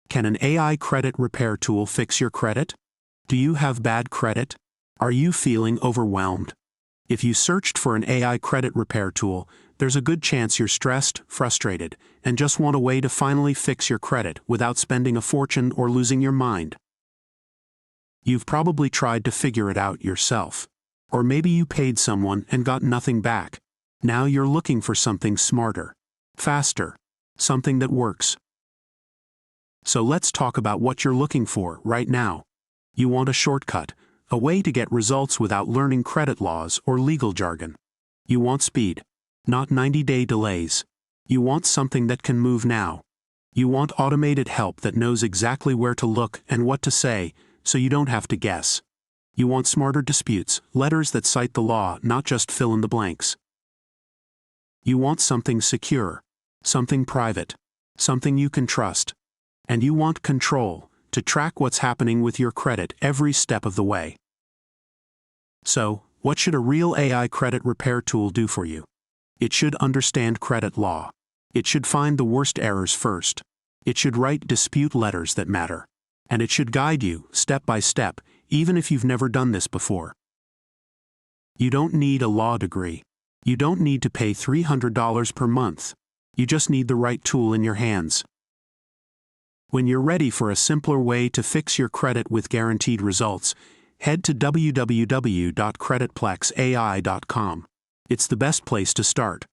Can an AI credit repair tool fix your credit? Do you have bad credit? Are you feeling overwhelmed? If you searched for an AI credit repair tool, there's a good chance you're stressed, frustrated, and just want a way to finally fix your credit without spending a fortune or losing your mind. You've probably tried to figure it out yourself. Or maybe you paid someone and got nothing back. Now you're looking for something smarter, faster, something that works. So let's talk about what you're looking for right now. You want a shortcut, a way to get results without learning credit laws or legal jargon. You want speed, not 90-day delays. You want something that can move now. You want automated help that knows exactly where to look and what to say, so you don't have to guess. You want smarter disputes, letters that cite the law, not just fill in the blanks. You want something secure, something private, something you can trust. And you want control, to track what's happening with your credit every step of the way. So, what should a real AI credit repair tool do for you? It should understand credit law. It should find the worst errors first. It should write dispute letters that matter. And it should guide you, step by step, even if you've never done this before. You don't need a law degree. You don't need to pay $300 per month. You just need the right tool in your hands. When you're ready for a simpler way to fix your credit with guaranteed results, head to www.creditplexai.com. It's the best place to start.